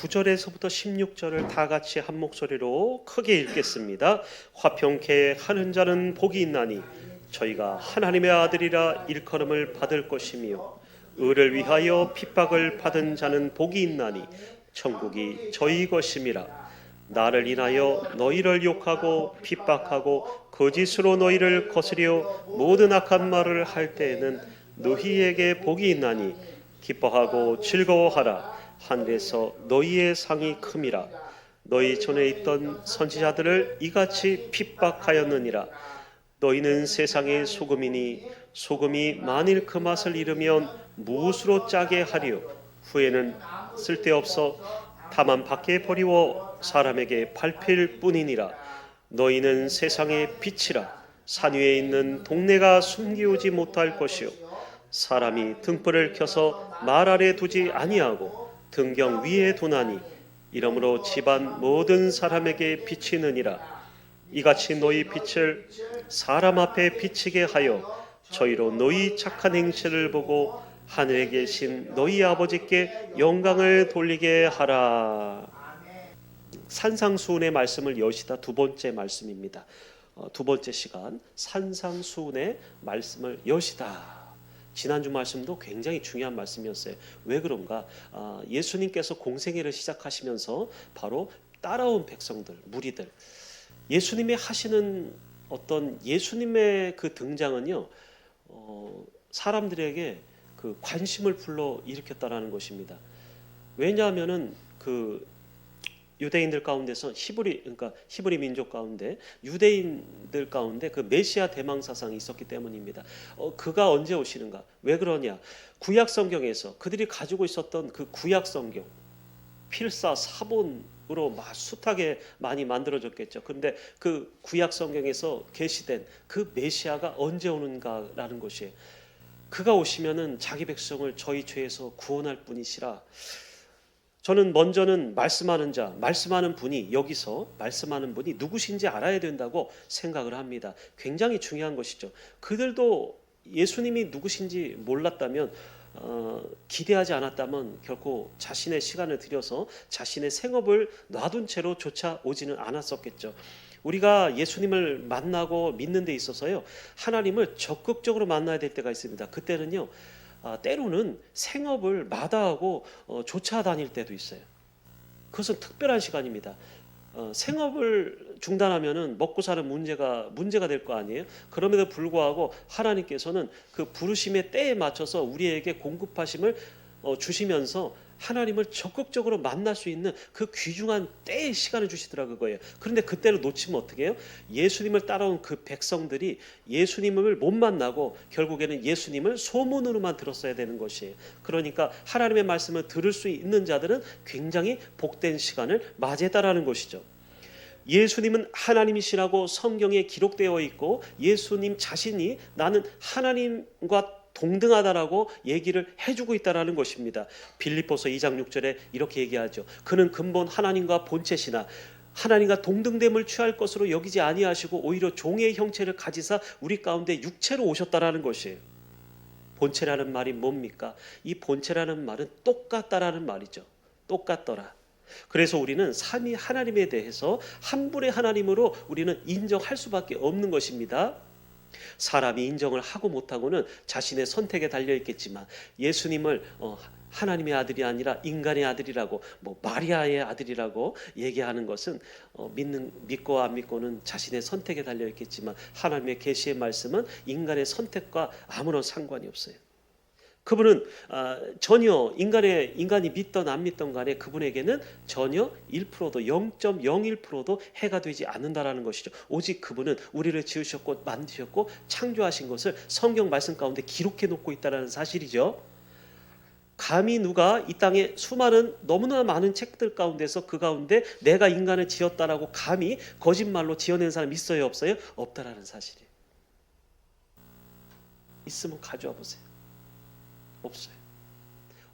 9절에서부터 16절을 다 같이 한 목소리로 크게 읽겠습니다. 화평케 하는 자는 복이 있나니 저희가 하나님의 아들이라 일컬음을 받을 것이며 의를 위하여 핍박을 받은 자는 복이 있나니 천국이 저희 것임이라. 나를 인하여 너희를 욕하고 핍박하고 거짓으로 너희를 거스려 모든 악한 말을 할 때에는 너희에게 복이 있나니 기뻐하고 즐거워하라. 하늘에서 너희의 상이 큼이라. 너희 전에 있던 선지자들을 이같이 핍박하였느니라. 너희는 세상의 소금이니 소금이 만일 그 맛을 잃으면 무엇으로 짜게 하리요. 후에는 쓸데없어 다만 밖에 버리워 사람에게 밟힐 뿐이니라. 너희는 세상의 빛이라. 산 위에 있는 동네가 숨기우지 못할 것이요 사람이 등불을 켜서 말 아래 두지 아니하고 등경 위에 두나니 이러므로 집안 모든 사람에게 비치느니라. 이같이 너희 빛을 사람 앞에 비치게 하여 저희로 너희 착한 행실을 보고 하늘에 계신 너희 아버지께 영광을 돌리게 하라. 산상수훈의 말씀을 여시다 두 번째 말씀입니다. 두 번째 시간 산상수훈의 말씀을 여시다. 지난주 말씀도 굉장히 중요한 말씀이었어요. 왜 그런가? 예수님께서 공생애를 시작하시면서 바로 따라온 백성들, 무리들, 예수님이 하시는 어떤 예수님의 그 등장은요, 사람들에게 그 관심을 불러 일으켰다라는 것입니다. 왜냐하면은 그 유대인들 가운데서 히브리 민족 가운데 유대인들 가운데 그 메시아 대망 사상이 있었기 때문입니다. 그가 언제 오시는가? 왜 그러냐? 구약 성경에서 그들이 가지고 있었던 그 구약 성경 필사 사본으로 막 숱하게 많이 만들어졌겠죠. 그런데 그 구약 성경에서 계시된 그 메시아가 언제 오는가라는 것이에요. 그가 오시면은 자기 백성을 저희 죄에서 구원할 분이시라. 저는 먼저는 말씀하는 분이 여기서 말씀하는 분이 누구신지 알아야 된다고 생각을 합니다. 굉장히 중요한 것이죠. 그들도 예수님이 누구신지 몰랐다면 기대하지 않았다면 결코 자신의 시간을 들여서 자신의 생업을 놔둔 채로 쫓아오지는 않았었겠죠. 우리가 예수님을 만나고 믿는 데 있어서요, 하나님을 적극적으로 만나야 될 때가 있습니다. 그때는요, 때로는 생업을 마다하고 쫓아다닐 때도 있어요. 그것은 특별한 시간입니다. 생업을 중단하면은 먹고 사는 문제가 될 거 아니에요. 그럼에도 불구하고 하나님께서는 그 부르심의 때에 맞춰서 우리에게 공급하심을 주시면서 하나님을 적극적으로 만날 수 있는 그 귀중한 때의 시간을 주시더라 그거예요. 그런데 그때를 놓치면 어떻게 해요? 예수님을 따라온 그 백성들이 예수님을 못 만나고 결국에는 예수님을 소문으로만 들었어야 되는 것이에요. 그러니까 하나님의 말씀을 들을 수 있는 자들은 굉장히 복된 시간을 맞이했다라는 것이죠. 예수님은 하나님이시라고 성경에 기록되어 있고 예수님 자신이 나는 하나님과 동등하다라고 얘기를 해주고 있다라는 것입니다. 빌립보서 2장 6절에 이렇게 얘기하죠. 그는 근본 하나님과 본체시나 하나님과 동등됨을 취할 것으로 여기지 아니하시고 오히려 종의 형체를 가지사 우리 가운데 육체로 오셨다라는 것이에요. 본체라는 말이 뭡니까? 이 본체라는 말은 똑같다라는 말이죠. 똑같더라. 그래서 우리는 삼위 하나님에 대해서 한 분의 하나님으로 우리는 인정할 수밖에 없는 것입니다. 사람이 인정을 하고 못하고는 자신의 선택에 달려 있겠지만 예수님을 하나님의 아들이 아니라 인간의 아들이라고 마리아의 아들이라고 얘기하는 것은 믿고 안 믿고는 자신의 선택에 달려 있겠지만 하나님의 계시의 말씀은 인간의 선택과 아무런 상관이 없어요. 그분은 전혀 인간이 믿던 안 믿던 간에 그분에게는 전혀 1%도 0.01%도 해가 되지 않는다라는 것이죠. 오직 그분은 우리를 지으셨고 만드셨고 창조하신 것을 성경 말씀 가운데 기록해 놓고 있다는 사실이죠. 감히 누가 이 땅에 수많은 너무나 많은 책들 가운데서 그 가운데 내가 인간을 지었다라고 감히 거짓말로 지어낸 사람 있어요 없어요? 없다라는 사실이에요. 있으면 가져와 보세요. 없어요.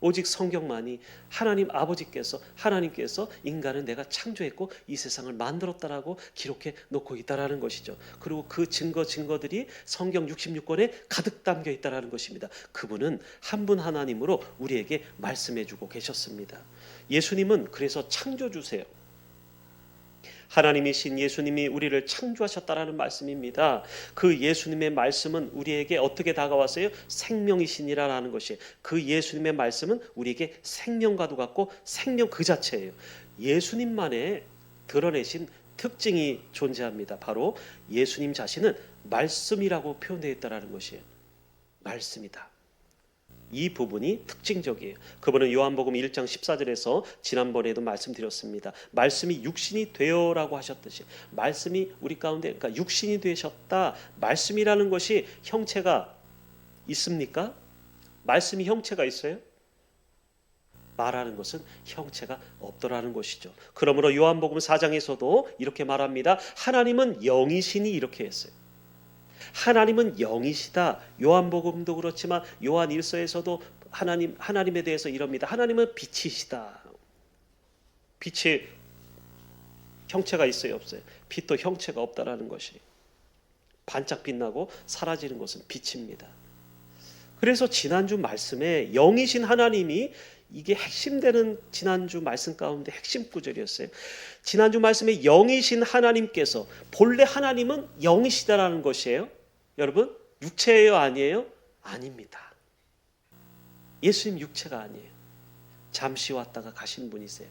오직 성경만이 하나님께서 인간을 내가 창조했고 이 세상을 만들었다라고 기록해 놓고 있다라는 것이죠. 그리고 그 증거들이 성경 66권에 가득 담겨 있다라는 것입니다. 그분은 한 분 하나님으로 우리에게 말씀해 주고 계셨습니다. 예수님은 그래서 창조주세요. 하나님이신 예수님이 우리를 창조하셨다라는 말씀입니다. 그 예수님의 말씀은 우리에게 어떻게 다가왔어요? 생명이시니라라는 것이, 그 예수님의 말씀은 우리에게 생명과도 같고 생명 그 자체예요. 예수님만의 드러내신 특징이 존재합니다. 바로 예수님 자신은 말씀이라고 표현되어 있다라는 것이에요. 말씀이다. 이 부분이 특징적이에요. 그분은 요한복음 1장 14절에서 지난번에도 말씀드렸습니다. 말씀이 육신이 되어라고 하셨듯이 말씀이 우리 가운데, 그러니까 육신이 되셨다. 말씀이라는 것이 형체가 있습니까? 말씀이 형체가 있어요? 말하는 것은 형체가 없더라는 것이죠. 그러므로 요한복음 4장에서도 이렇게 말합니다. 하나님은 영이시니 이렇게 했어요. 하나님은 영이시다. 요한복음도 그렇지만 요한 1서에서도 하나님에 대해서 이럽니다. 하나님은 빛이시다. 빛이 형체가 있어요, 없어요? 빛도 형체가 없다라는 것이, 반짝 빛나고 사라지는 것은 빛입니다. 그래서 지난주 말씀에 영이신 하나님이, 이게 핵심되는 지난주 말씀 가운데 핵심 구절이었어요. 지난주 말씀에 영이신 하나님께서, 본래 하나님은 영이시다라는 것이에요. 여러분, 육체예요, 아니에요? 아닙니다. 예수님 육체가 아니에요. 잠시 왔다가 가신 분이세요.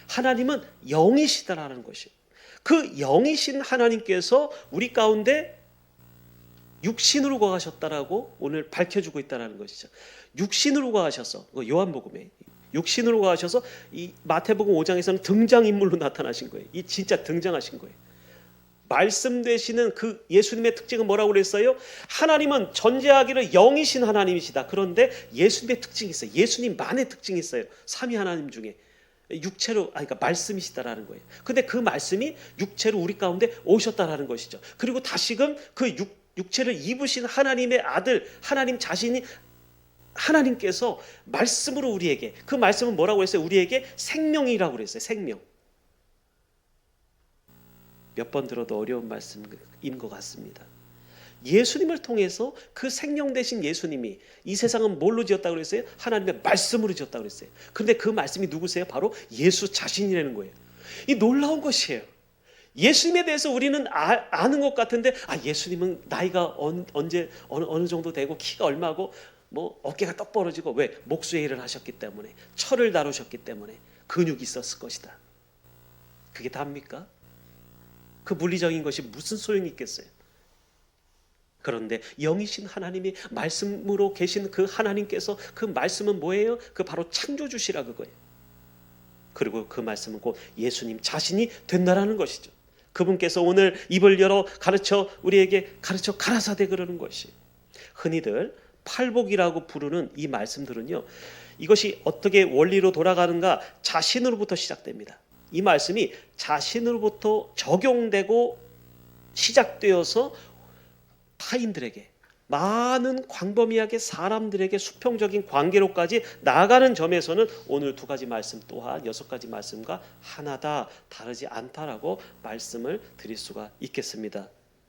하나님은 영이시다라는 것이에요. 그 영이신 하나님께서 우리 가운데 육신으로 거하셨다라고 오늘 밝혀주고 있다는 것이죠. 육신으로 거하셔서, 요한복음에 육신으로 거하셔서 이 마태복음 5장에서는 등장인물로 나타나신 거예요. 이 진짜 등장하신 거예요. 말씀 되시는 그 예수님의 특징은 뭐라고 그랬어요? 하나님은 전제하기를 영이신 하나님이시다. 그런데 예수님의 특징이 있어요. 예수님만의 특징이 있어요. 삼위 하나님 중에 육체로, 그러니까 말씀이시다라는 거예요. 근데 그 말씀이 육체로 우리 가운데 오셨다라는 것이죠. 그리고 다시금 그 육체를 입으신 하나님의 아들, 하나님 자신이, 하나님께서 말씀으로 우리에게, 그 말씀은 뭐라고 했어요? 우리에게 생명이라고 그랬어요. 생명. 몇 번 들어도 어려운 말씀인 것 같습니다. 예수님을 통해서 그 생명 되신 예수님이 이 세상은 뭘로 지었다고 그랬어요? 하나님의 말씀으로 지었다고 그랬어요. 그런데 그 말씀이 누구세요? 바로 예수 자신이라는 거예요. 이 놀라운 것이에요. 예수님에 대해서 우리는 아는 것 같은데, 예수님은 나이가 어느 정도 되고 키가 얼마고 뭐 어깨가 떡 벌어지고, 왜? 목수의 일을 하셨기 때문에, 철을 다루셨기 때문에 근육이 있었을 것이다. 그게 답니까? 그 물리적인 것이 무슨 소용이 있겠어요? 그런데 영이신 하나님이 말씀으로 계신 그 하나님께서, 그 말씀은 뭐예요? 그 바로 창조주시라 그거예요. 그리고 그 말씀은 곧 예수님 자신이 된다라는 것이죠. 그분께서 오늘 입을 열어 우리에게 가르쳐 가라사대 그러는 것이, 흔히들 팔복이라고 부르는 이 말씀들은요, 이것이 어떻게 원리로 돌아가는가? 자신으로부터 시작됩니다. 이 말씀이 자신으로부터 적용되고 시작되어서 타인들에게, 많은 광범위하게 사람들에게 수평적인 관계로까지 나아가는 점에서는 오늘 두 가지 말씀 또한 6가지 말씀과 하나다, 다르지 않다라고 말씀을 드릴 수가 있겠습니다.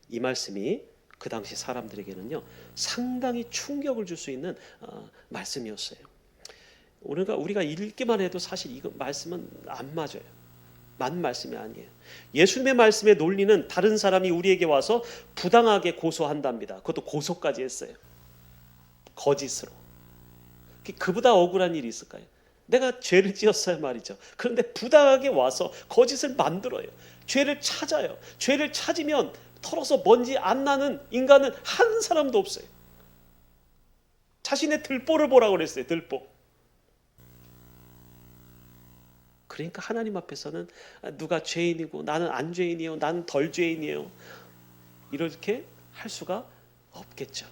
이 말씀이 그 당시 사람들에게는요, 상당히 충격을 줄 수 있는 말씀이었어요. 우리가 읽기만 해도 사실 이 말씀은 안 맞아요. 맞는 말씀이 아니에요. 예수님의 말씀의 논리는 다른 사람이 우리에게 와서 부당하게 고소한답니다. 그것도 고소까지 했어요. 거짓으로. 그보다 억울한 일이 있을까요? 내가 죄를 지었어요 말이죠. 그런데 부당하게 와서 거짓을 만들어요. 죄를 찾아요. 죄를 찾으면 털어서 먼지 안 나는 인간은 한 사람도 없어요. 자신의 들보를 보라고 그랬어요. 들보. 그러니까 하나님 앞에서는 누가 죄인이고 나는 안 죄인이에요, 나는 덜 죄인이에요, 이렇게 할 수가 없겠죠.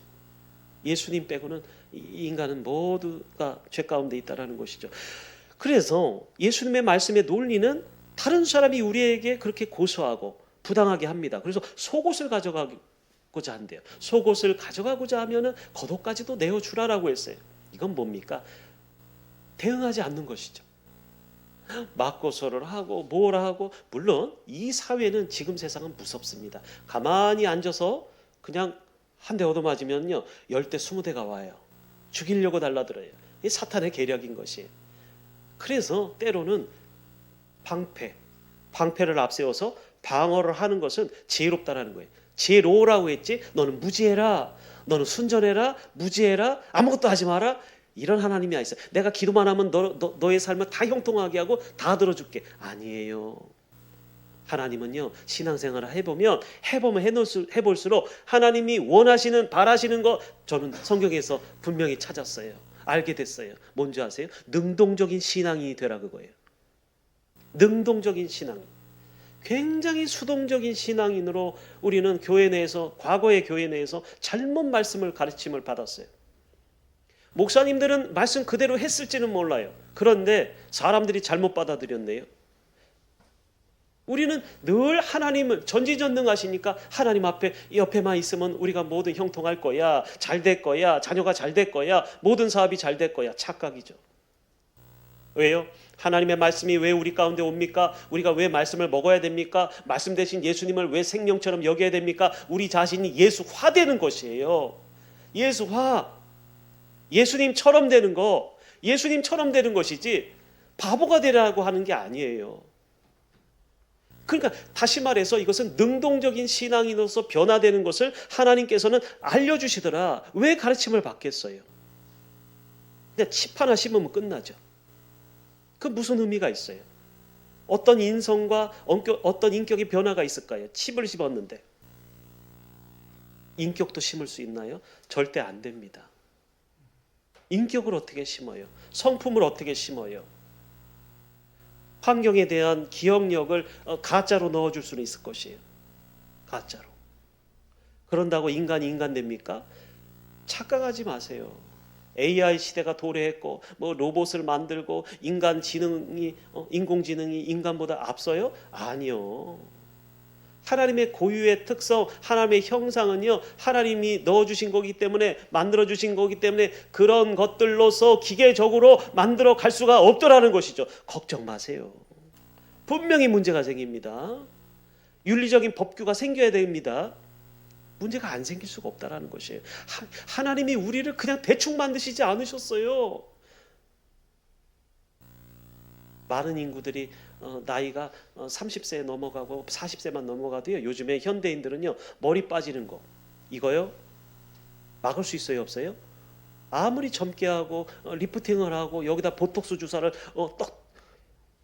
예수님 빼고는 이 인간은 모두가 죄 가운데 있다라는 것이죠. 그래서 예수님의 말씀의 논리는 다른 사람이 우리에게 그렇게 고소하고 부당하게 합니다. 그래서 속옷을 가져가고자 한대요. 속옷을 가져가고자 하면은 겉옷까지도 내어주라라고 했어요. 이건 뭡니까? 대응하지 않는 것이죠. 맞고서를 하고 뭐라 하고. 물론 이 사회는 지금 세상은 무섭습니다. 가만히 앉아서 그냥 한 대 얻어맞으면요 10대 20대가 와요. 죽이려고 달라들어요. 이 사탄의 계략인 것이. 그래서 때로는 방패를 앞세워서 방어를 하는 것은 지혜롭다라는 거예요. 지혜로우라고 했지 너는 무지해라, 너는 순전해라, 무지해라, 아무것도 하지 마라, 이런 하나님이 아니세요. 내가 기도만 하면 너의 삶을 다 형통하게 하고 다 들어줄게. 아니에요. 하나님은요 신앙생활을 해볼수록 하나님이 원하시는 바라시는 거 저는 성경에서 분명히 찾았어요. 알게 됐어요. 뭔지 아세요? 능동적인 신앙이 되라 그거예요. 능동적인 신앙. 굉장히 수동적인 신앙인으로 우리는 교회 내에서, 과거의 교회 내에서 잘못 말씀을 가르침을 받았어요. 목사님들은 말씀 그대로 했을지는 몰라요. 그런데 사람들이 잘못 받아들였네요. 우리는 늘 하나님을 전지전능하시니까 하나님 앞에 옆에만 있으면 우리가 뭐든 형통할 거야, 잘 될 거야, 자녀가 잘 될 거야, 모든 사업이 잘 될 거야. 착각이죠. 왜요? 하나님의 말씀이 왜 우리 가운데 옵니까? 우리가 왜 말씀을 먹어야 됩니까? 말씀 대신 예수님을 왜 생명처럼 여겨야 됩니까? 우리 자신이 예수화되는 것이에요. 예수화. 예수님처럼 되는 거. 예수님처럼 되는 것이지 바보가 되라고 하는 게 아니에요. 그러니까 다시 말해서 이것은 능동적인 신앙인으로서 변화되는 것을 하나님께서는 알려주시더라. 왜 가르침을 받겠어요? 그냥 칩 하나 심으면 끝나죠. 그 무슨 의미가 있어요? 어떤 인성과 어떤 인격의 변화가 있을까요? 칩을 심었는데 인격도 심을 수 있나요? 절대 안 됩니다. 인격을 어떻게 심어요? 성품을 어떻게 심어요? 환경에 대한 기억력을 가짜로 넣어줄 수는 있을 것이에요. 가짜로. 그런다고 인간이 인간 됩니까? 착각하지 마세요. AI 시대가 도래했고 뭐 로봇을 만들고 인공지능이 인간보다 앞서요? 아니요. 하나님의 고유의 특성, 하나님의 형상은요 하나님이 넣어주신 거기 때문에, 만들어주신 거기 때문에 그런 것들로서 기계적으로 만들어 갈 수가 없더라는 것이죠. 걱정 마세요. 분명히 문제가 생깁니다. 윤리적인 법규가 생겨야 됩니다. 문제가 안 생길 수가 없다라는 것이에요. 하나님이 우리를 그냥 대충 만드시지 않으셨어요. 많은 인구들이 나이가 30세 넘어가고 40세만 넘어가도요 요즘에 현대인들은요 머리 빠지는 거 이거요 막을 수 있어요 없어요? 아무리 젊게 하고 리프팅을 하고 여기다 보톡스 주사를 떡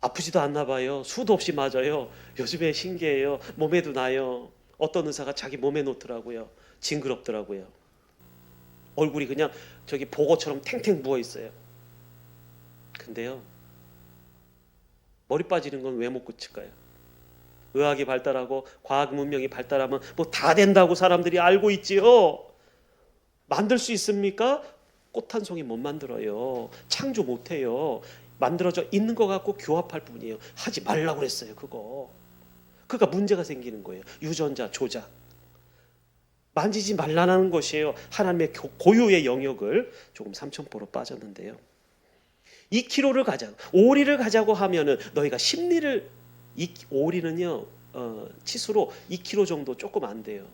아프지도 않나 봐요. 수도 없이 맞아요. 요즘에 신기해요. 몸에도 나요. 어떤 의사가 자기 몸에 놓더라고요. 징그럽더라고요. 얼굴이 그냥 저기 보고처럼 탱탱 부어 있어요. 근데요 머리 빠지는 건 왜 못 고칠까요? 의학이 발달하고 과학 문명이 발달하면 뭐 다 된다고 사람들이 알고 있지요. 만들 수 있습니까? 꽃 한 송이 못 만들어요. 창조 못해요. 만들어져 있는 것 같고 교합할 뿐이에요. 하지 말라고 그랬어요 그거. 그러니까 문제가 생기는 거예요. 유전자 조작. 만지지 말라는 것이에요. 하나님의 고유의 영역을. 조금 삼천포로 빠졌는데요. 2kg를 가자고, 오리를 가자고 하면은 너희가 심리를, 오리는요 치수로 2kg 정도 조금 안 돼요.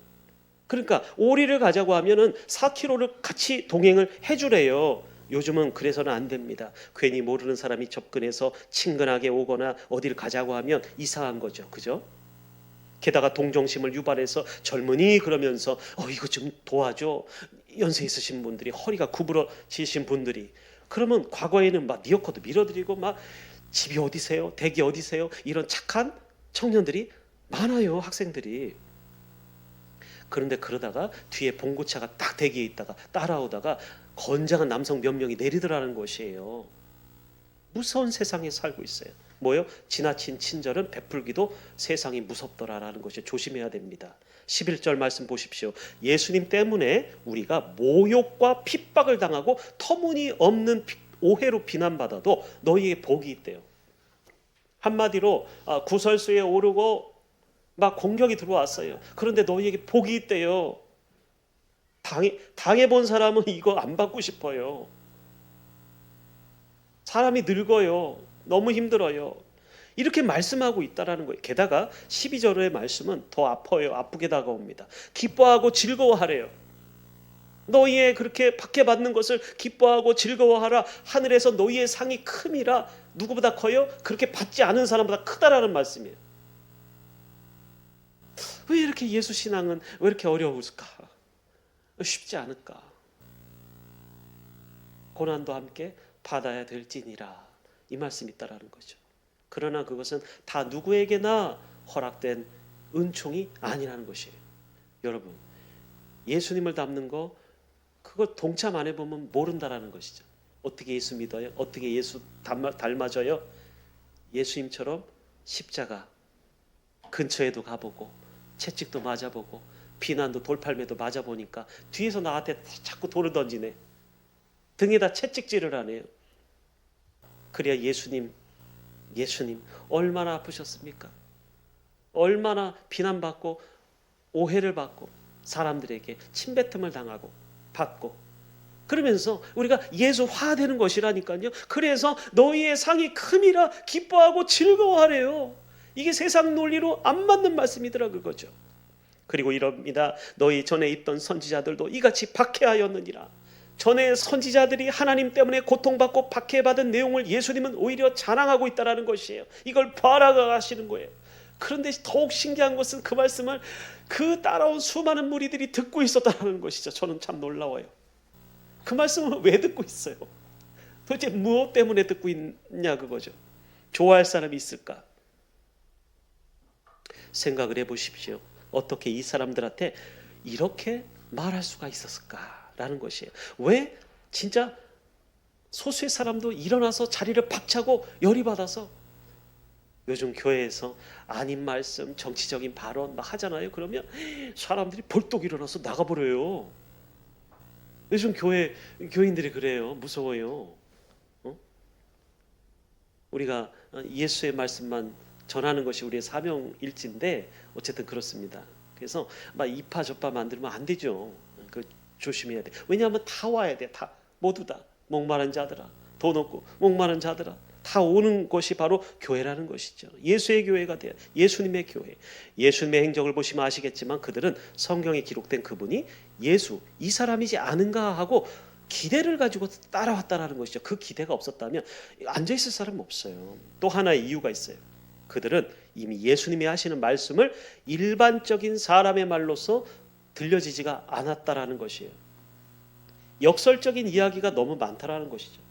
그러니까 오리를 가자고 하면은 4kg를 같이 동행을 해주래요. 요즘은 그래서는 안 됩니다. 괜히 모르는 사람이 접근해서 친근하게 오거나 어디를 가자고 하면 이상한 거죠. 그죠? 게다가 동정심을 유발해서 젊은이 그러면서 이거 좀 도와줘. 연세 있으신 분들이, 허리가 구부러지신 분들이, 그러면 과거에는 막 니어커도 밀어드리고 막 집이 어디세요? 댁이 어디세요? 이런 착한 청년들이 많아요. 학생들이. 그런데 그러다가 뒤에 봉고차가 딱 대기에 있다가 따라오다가 건장한 남성 몇 명이 내리더라는 것이에요. 무서운 세상에 살고 있어요. 뭐요? 지나친 친절은 베풀기도 세상이 무섭더라라는 것이 조심해야 됩니다. 11절 말씀 보십시오. 예수님 때문에 우리가 모욕과 핍박을 당하고 터무니없는 오해로 비난받아도 너희에게 복이 있대요. 한마디로 구설수에 오르고 막 공격이 들어왔어요. 그런데 너희에게 복이 있대요. 당해본 사람은 이거 안 받고 싶어요. 사람이 늙어요. 너무 힘들어요. 이렇게 말씀하고 있다라는 거예요. 게다가 12절의 말씀은 더 아파요. 아프게 다가옵니다. 기뻐하고 즐거워하래요. 너희의 그렇게 박해받는 것을 기뻐하고 즐거워하라. 하늘에서 너희의 상이 큼이라. 누구보다 커요? 그렇게 받지 않은 사람보다 크다라는 말씀이에요. 왜 이렇게 예수 신앙은 왜 이렇게 어려울까? 쉽지 않을까? 고난도 함께 받아야 될지니라. 이 말씀이 있다라는 거죠. 그러나 그것은 다 누구에게나 허락된 은총이 아니라는 것이에요. 여러분, 예수님을 닮는 거 그거 동참 안 해보면 모른다라는 것이죠. 어떻게 예수 믿어요? 어떻게 예수 닮아져요? 예수님처럼 십자가 근처에도 가보고 채찍도 맞아보고 비난도 돌팔매도 맞아보니까 뒤에서 나한테 자꾸 돌을 던지네. 등에다 채찍질을 하네요. 그래야 예수님 얼마나 아프셨습니까? 얼마나 비난받고 오해를 받고 사람들에게 침뱉음을 당하고 받고 그러면서 우리가 예수화되는 것이라니까요. 그래서 너희의 상이 큼이라 기뻐하고 즐거워하래요. 이게 세상 논리로 안 맞는 말씀이더라 그거죠. 그리고 이럽니다. 너희 전에 있던 선지자들도 이같이 박해하였느니라. 전에 선지자들이 하나님 때문에 고통받고 박해받은 내용을 예수님은 오히려 자랑하고 있다는 것이에요. 이걸 봐라가 하시는 거예요. 그런데 더욱 신기한 것은 그 말씀을 그 따라온 수많은 무리들이 듣고 있었다는 것이죠. 저는 참 놀라워요. 그 말씀을 왜 듣고 있어요? 도대체 무엇 때문에 듣고 있냐 그거죠. 좋아할 사람이 있을까? 생각을 해보십시오. 어떻게 이 사람들한테 이렇게 말할 수가 있었을까라는 것이에요. 왜 진짜 소수의 사람도 일어나서 자리를 박차고 열이 받아서 요즘 교회에서 아닌 말씀, 정치적인 발언 막 하잖아요. 그러면 사람들이 벌떡 일어나서 나가버려요. 요즘 교인들이 그래요. 무서워요. 우리가 예수의 말씀만 전하는 것이 우리의 사명일지인데 어쨌든 그렇습니다. 그래서 막 이파 저파 만들면 안 되죠. 그 조심해야 돼. 왜냐하면 다 와야 돼. 다 모두 다 목마른 자들아, 돈 없고 목마른 자들아, 다 오는 것이 바로 교회라는 것이죠. 예수의 교회가 돼요. 예수님의 교회. 예수님의 행적을 보시면 아시겠지만 그들은 성경에 기록된 그분이 예수 이 사람이지 않은가 하고 기대를 가지고 따라왔다라는 것이죠. 그 기대가 없었다면 앉아 있을 사람은 없어요. 또 하나의 이유가 있어요. 그들은 이미 예수님이 하시는 말씀을 일반적인 사람의 말로서 들려지지가 않았다라는 것이에요. 역설적인 이야기가 너무 많다라는 것이죠.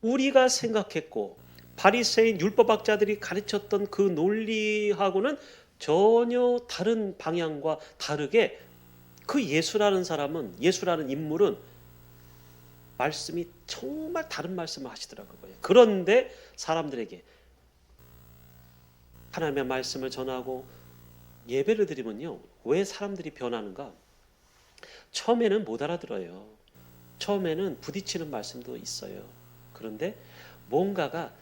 우리가 생각했고 바리새인 율법학자들이 가르쳤던 그 논리하고는 전혀 다른 방향과 다르게 그 예수라는 사람은, 예수라는 인물은 말씀이 정말 다른 말씀을 하시더라고요. 그런데 사람들에게 하나님의 말씀을 전하고 예배를 드리면요, 왜 사람들이 변하는가? 처음에는 못 알아들어요. 처음에는 부딪히는 말씀도 있어요. 그런데 뭔가가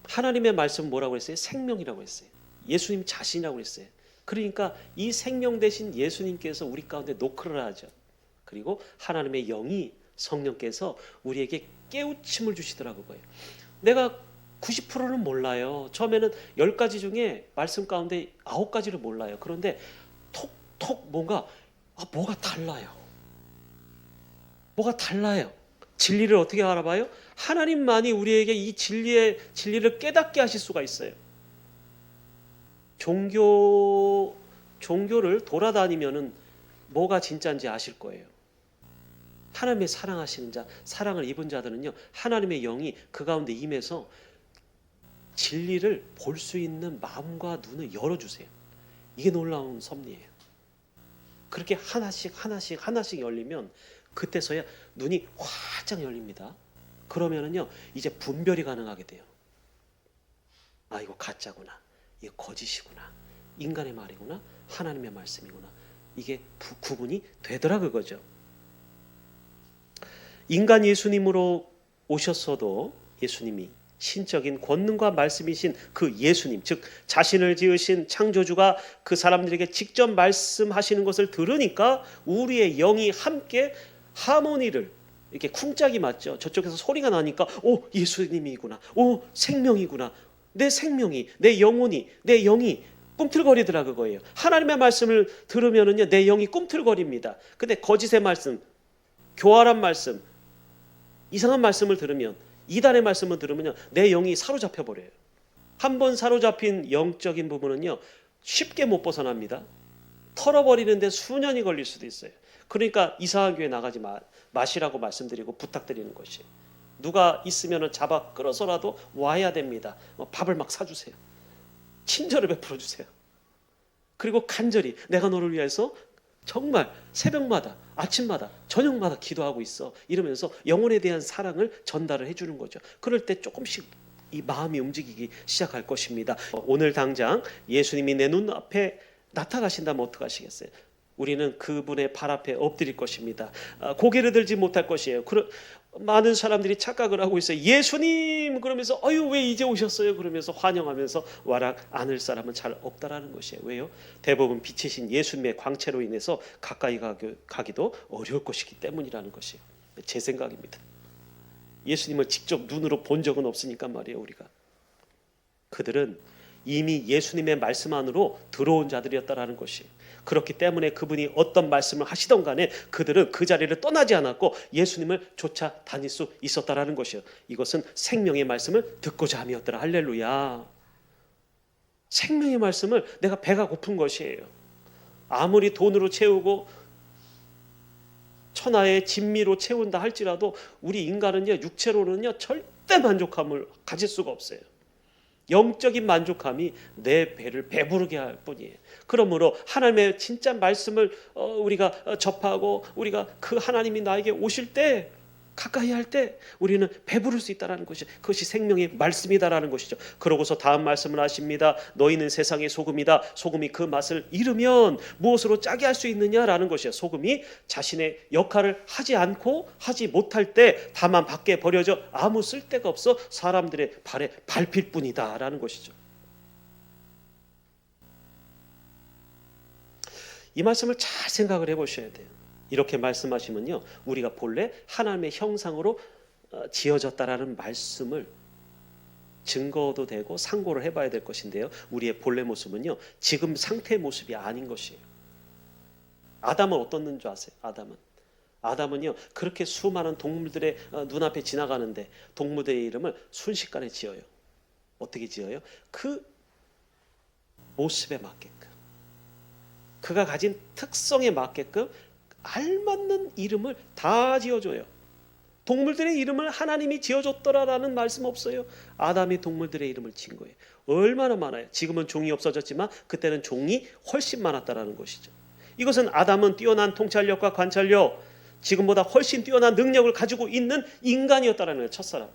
하나님의 말씀은 뭐라고 했어요? 생명이라고 했어요. 예수님 자신이라고 했어요. 그러니까 이 생명 대신 예수님께서 우리 가운데 노크를 하죠. 그리고 하나님의 영이 성령께서 우리에게 깨우침을 주시더라고요. 내가 90%는 몰라요. 처음에는 10가지 중에 말씀 가운데 9가지를 몰라요. 그런데 톡톡 뭐가 달라요. 뭐가 달라요. 진리를 어떻게 알아봐요? 하나님만이 우리에게 이 진리를 깨닫게 하실 수가 있어요. 종교를 돌아다니면은 뭐가 진짜인지 아실 거예요. 하나님의 사랑하시는 자, 사랑을 입은 자들은요, 하나님의 영이 그 가운데 임해서 진리를 볼 수 있는 마음과 눈을 열어주세요. 이게 놀라운 섭리예요. 그렇게 하나씩 열리면 그때서야 눈이 활짝 열립니다. 그러면은요, 이제 분별이 가능하게 돼요. 아, 이거 가짜구나. 이거 거짓이구나. 인간의 말이구나. 하나님의 말씀이구나. 이게 구분이 되더라 그거죠. 인간 예수님으로 오셨어도 예수님이 신적인 권능과 말씀이신 그 예수님, 즉 자신을 지으신 창조주가 그 사람들에게 직접 말씀하시는 것을 들으니까 우리의 영이 함께 하모니를, 이렇게 쿵짝이 맞죠. 저쪽에서 소리가 나니까 오, 예수님이구나. 오, 생명이구나. 내 생명이, 내 영혼이, 내 영이 꿈틀거리더라 그거예요. 하나님의 말씀을 들으면은요, 내 영이 꿈틀거립니다. 근데 거짓의 말씀, 교활한 말씀, 이상한 말씀을 들으면, 이단의 말씀을 들으면요, 내 영이 사로잡혀 버려요. 한번 사로잡힌 영적인 부분은요, 쉽게 못 벗어납니다. 털어버리는데 수년이 걸릴 수도 있어요. 그러니까 이상한 교회 나가지 마시라고 말씀드리고 부탁드리는 것이, 누가 있으면 잡아 끌어서라도 와야 됩니다. 밥을 막 사주세요. 친절을 베풀어 주세요. 그리고 간절히 내가 너를 위해서 정말 새벽마다, 아침마다, 저녁마다 기도하고 있어, 이러면서 영혼에 대한 사랑을 전달을 해주는 거죠. 그럴 때 조금씩 이 마음이 움직이기 시작할 것입니다. 오늘 당장 예수님이 내 눈앞에 나타나신다면 어떡하시겠어요? 우리는 그분의 발 앞에 엎드릴 것입니다. 고개를 들지 못할 것이에요. 많은 사람들이 착각을 하고 있어요. 예수님 그러면서 아유 왜 이제 오셨어요? 그러면서 환영하면서 와락 안을 사람은 잘 없다라는 것이에요. 왜요? 대부분 빛이신 예수님의 광채로 인해서 가까이 가기도 어려울 것이기 때문이라는 것이에요. 제 생각입니다. 예수님을 직접 눈으로 본 적은 없으니까 말이에요. 우리가 그들은 이미 예수님의 말씀 안으로 들어온 자들이었다라는 것이에요. 그렇기 때문에 그분이 어떤 말씀을 하시던 간에 그들은 그 자리를 떠나지 않았고 예수님을 쫓아 다닐 수 있었다라는 것이에요. 이것은 생명의 말씀을 듣고자 함이었더라. 할렐루야. 생명의 말씀을 내가 배가 고픈 것이에요. 아무리 돈으로 채우고 천하의 진미로 채운다 할지라도 우리 인간은요, 육체로는요 절대 만족함을 가질 수가 없어요. 영적인 만족함이 내 배를 배부르게 할 뿐이에요. 그러므로 하나님의 진짜 말씀을 우리가 접하고 우리가 그 하나님이 나에게 오실 때, 가까이 할 때 우리는 배부를 수 있다는 것이, 그것이 생명의 말씀이다라는 것이죠. 그러고서 다음 말씀을 하십니다. 너희는 세상의 소금이다. 소금이 그 맛을 잃으면 무엇으로 짜게 할 수 있느냐라는 것이에요. 소금이 자신의 역할을 하지 않고 하지 못할 때 다만 밖에 버려져 아무 쓸데가 없어 사람들의 발에 밟힐 뿐이다라는 것이죠. 이 말씀을 잘 생각을 해보셔야 돼요. 이렇게 말씀하시면요, 우리가 본래 하나님의 형상으로 지어졌다라는 말씀을 증거도 되고 상고를 해봐야 될 것인데요, 우리의 본래 모습은요 지금 상태의 모습이 아닌 것이에요. 아담은 어떻는 줄 아세요? 아담은요 그렇게 수많은 동물들의 눈앞에 지나가는데 동물들의 이름을 순식간에 지어요. 어떻게 지어요? 그 모습에 맞게끔, 그가 가진 특성에 맞게끔 알맞는 이름을 다 지어줘요. 동물들의 이름을 하나님이 지어줬더라라는 말씀 없어요. 아담이 동물들의 이름을 지은 거예요. 얼마나 많아요. 지금은 종이 없어졌지만 그때는 종이 훨씬 많았다라는 것이죠. 이것은 아담은 뛰어난 통찰력과 관찰력, 지금보다 훨씬 뛰어난 능력을 가지고 있는 인간이었다라는 거예요. 첫사람.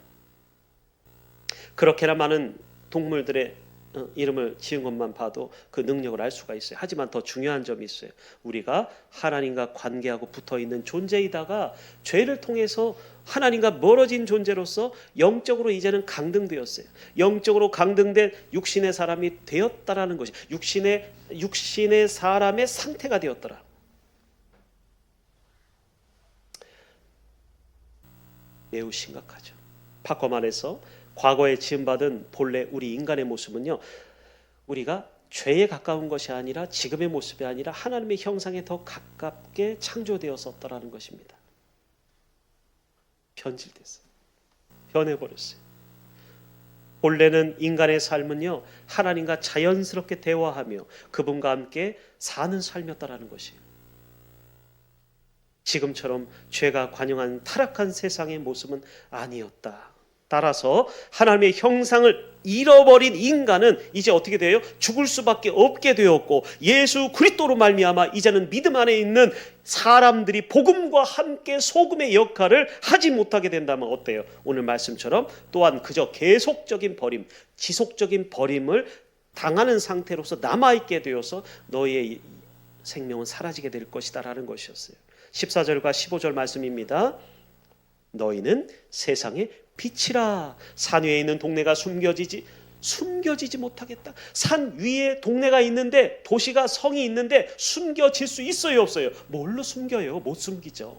그렇게나 많은 동물들의 이름을 지은 것만 봐도 그 능력을 알 수가 있어요. 하지만 더 중요한 점이 있어요. 우리가 하나님과 관계하고 붙어있는 존재이다가 죄를 통해서 하나님과 멀어진 존재로서 영적으로 이제는 강등되었어요. 영적으로 강등된 육신의 사람이 되었다라는 것이, 육신의 사람의 상태가 되었더라. 매우 심각하죠. 파커만에서 과거에 지음받은 본래 우리 인간의 모습은요, 우리가 죄에 가까운 것이 아니라, 지금의 모습이 아니라 하나님의 형상에 더 가깝게 창조되었었다라는 것입니다. 변질됐어요. 변해버렸어요. 본래는 인간의 삶은요 하나님과 자연스럽게 대화하며 그분과 함께 사는 삶이었다라는 것이에요. 지금처럼 죄가 관영한 타락한 세상의 모습은 아니었다. 따라서 하나님의 형상을 잃어버린 인간은 이제 어떻게 돼요? 죽을 수밖에 없게 되었고, 예수 그리스도로 말미암아 이제는 믿음 안에 있는 사람들이 복음과 함께 소금의 역할을 하지 못하게 된다면 어때요? 오늘 말씀처럼 또한 그저 계속적인 버림, 지속적인 버림을 당하는 상태로서 남아있게 되어서 너희의 생명은 사라지게 될 것이다 라는 것이었어요. 14절과 15절 말씀입니다. 너희는 세상의 빛이라. 산 위에 있는 동네가 숨겨지지 못하겠다. 산 위에 동네가 있는데, 도시가, 성이 있는데 숨겨질 수 있어요, 없어요? 뭘로 숨겨요? 못 숨기죠.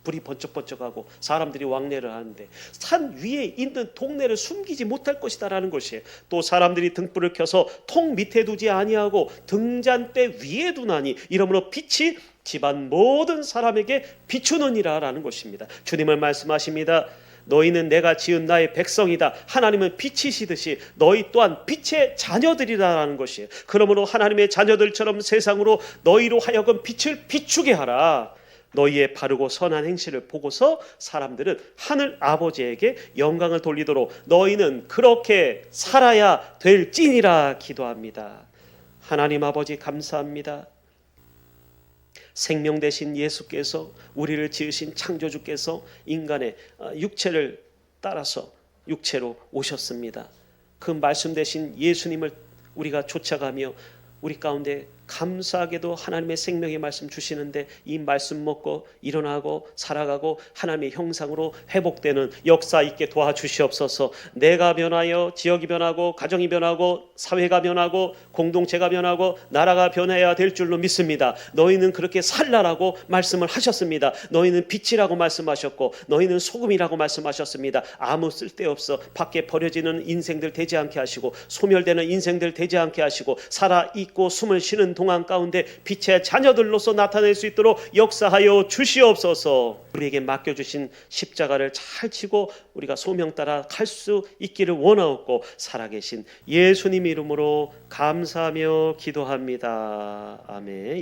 불이 번쩍번쩍하고 사람들이 왕래를 하는데 산 위에 있는 동네를 숨기지 못할 것이다라는 것이에요. 또 사람들이 등불을 켜서 통 밑에 두지 아니하고 등잔대 위에 두나니 이러므로 빛이 집안 모든 사람에게 비추느니라라는 것입니다. 주님을 말씀하십니다. 너희는 내가 지은 나의 백성이다. 하나님은 빛이시듯이 너희 또한 빛의 자녀들이라는 것이에요. 그러므로 하나님의 자녀들처럼 세상으로 너희로 하여금 빛을 비추게 하라. 너희의 바르고 선한 행실을 보고서 사람들은 하늘 아버지에게 영광을 돌리도록 너희는 그렇게 살아야 될지니라 기도합니다. 하나님 아버지 감사합니다. 생명 되신 예수께서 우리를 지으신 창조주께서 인간의 육체를 따라서 육체로 오셨습니다. 그 말씀 되신 예수님을 우리가 쫓아가며 우리 가운데 감사하게도 하나님의 생명의 말씀 주시는데 이 말씀 먹고 일어나고 살아가고 하나님의 형상으로 회복되는 역사 있게 도와주시옵소서. 내가 변하여 지역이 변하고 가정이 변하고 사회가 변하고 공동체가 변하고 나라가 변해야 될 줄로 믿습니다. 너희는 그렇게 살라라고 말씀을 하셨습니다. 너희는 빛이라고 말씀하셨고 너희는 소금이라고 말씀하셨습니다. 아무 쓸데없어 밖에 버려지는 인생들 되지 않게 하시고 소멸되는 인생들 되지 않게 하시고 살아있고 숨을 쉬는 동안 가운데 빛의 자녀들로서 나타낼 수 있도록 역사하여 주시옵소서. 우리에게 맡겨주신 십자가를 잘 지고 우리가 소명 따라 갈 수 있기를 원하옵고 살아계신 예수님 이름으로 감사하며 기도합니다. 아멘.